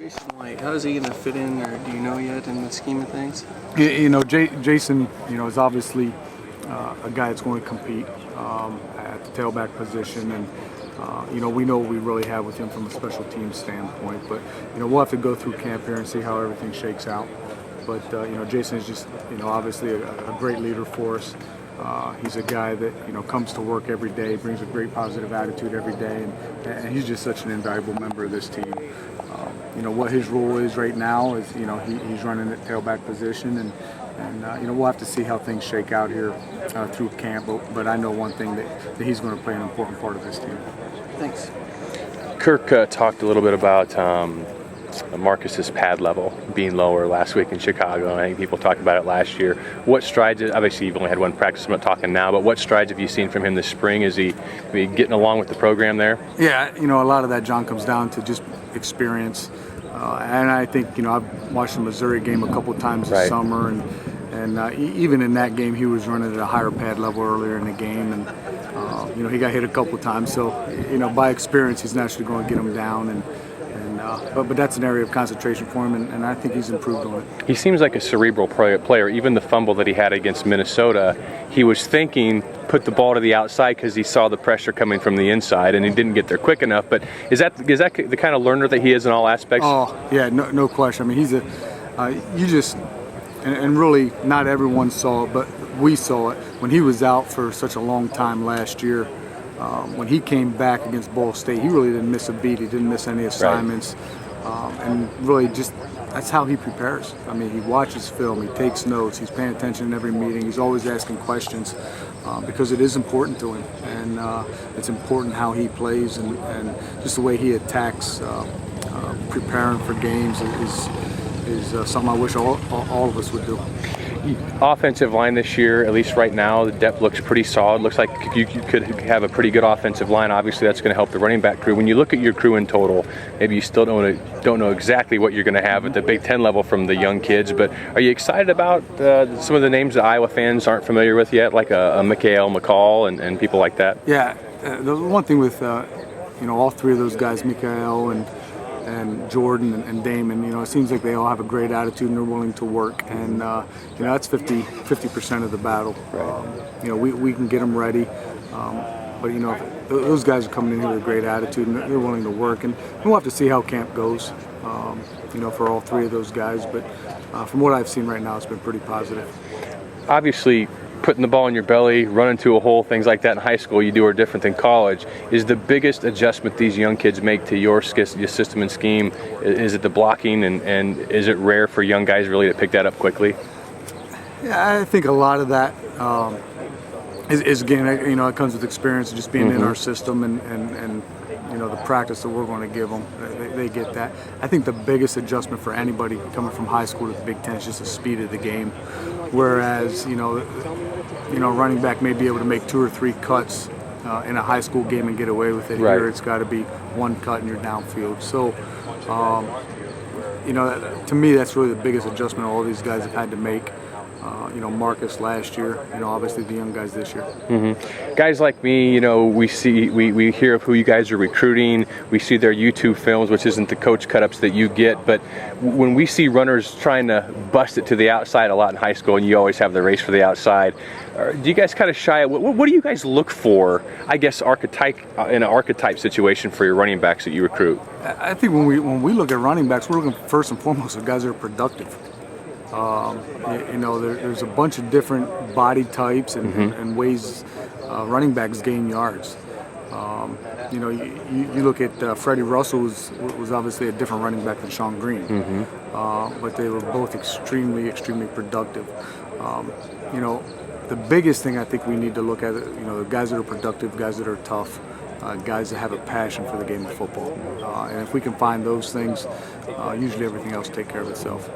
Jason White, how is he going to fit in, or do you know yet, in the scheme of things? Jason, is obviously a guy that's going to compete at the tailback position, and we know what we really have with him from a special team standpoint. But we'll have to go through camp here and see how everything shakes out. But Jason is just obviously a great leader for us. He's a guy that comes to work every day, brings a great positive attitude every day, and he's just such an invaluable member of this team. What his role is right now is he's running the tailback position, and we'll have to see how things shake out here through camp. But I know one thing, that he's going to play an important part of this team. Thanks. Kirk talked a little bit about Marcus's pad level being lower last week in Chicago. I think people talked about it last year. What strides, obviously you've only had one practice, I'm not talking now, but what strides have you seen from him this spring? Is he getting along with the program there? Yeah, a lot of that, John, comes down to just experience. And I think, I've watched the Missouri game a couple times this summer, and even in that game he was running at a higher pad level earlier in the game, and he got hit a couple times. So, by experience he's naturally going to get him down, but that's an area of concentration for him, and I think he's improved on it. He seems like a cerebral player. Even the fumble that he had against Minnesota, he was thinking, put the ball to the outside because he saw the pressure coming from the inside, and he didn't get there quick enough. But is that the kind of learner that he is in all aspects? Oh, yeah, no question. I mean, he's and really not everyone saw it, but we saw it when he was out for such a long time last year. When he came back against Ball State, he really didn't miss a beat. He didn't miss any assignments. And really just that's how he prepares. I mean, he watches film, he takes notes, he's paying attention in every meeting, he's always asking questions because it is important to him. And it's important how he plays and just the way he attacks preparing for games is something I wish all of us would do. Offensive line this year, at least right now, the depth looks pretty solid. Looks like you could have a pretty good offensive line. Obviously, that's going to help the running back crew. When you look at your crew in total, maybe you still don't know exactly what you're going to have at the Big Ten level from the young kids. But are you excited about some of the names that Iowa fans aren't familiar with yet, like a Mikael McCall and people like that? Yeah, the one thing with all three of those guys, Mikael and Jordan and Damon, it seems like they all have a great attitude and they're willing to work, and that's 50% of the battle. Right. We can get them ready, but those guys are coming in here with a great attitude and they're willing to work, and we'll have to see how camp goes, for all three of those guys. But from what I've seen right now, it's been pretty positive. Obviously, putting the ball in your belly, running to a hole, things like that in high school you do are different than college. Is the biggest adjustment these young kids make to your system and scheme, is it the blocking, and is it rare for young guys really to pick that up quickly? Yeah, I think a lot of that is again, it comes with experience, just being in our system and the practice that we're going to give them. They get that. I think the biggest adjustment for anybody coming from high school to the Big Ten is just the speed of the game. Whereas, running back may be able to make 2 or 3 cuts in a high school game and get away with it. Right. Here it's got to be 1 cut and you're downfield. So, to me, that's really the biggest adjustment all these guys have had to make. Marcus last year, obviously the young guys this year. Mm-hmm. Guys like me, we hear of who you guys are recruiting. We see their YouTube films, which isn't the coach cut-ups that you get. But when we see runners trying to bust it to the outside a lot in high school, and you always have the race for the outside, do you guys kind of shy? What do you guys look for, I guess, in an archetype situation for your running backs that you recruit? I think when we look at running backs, we're looking first and foremost at guys that are productive. There's a bunch of different body types and ways running backs gain yards. You look at Freddie Russell was obviously a different running back than Sean Green, but they were both extremely productive. The biggest thing I think we need to look at, the guys that are productive, guys that are tough, guys that have a passion for the game of football, and if we can find those things, usually everything else will take care of itself.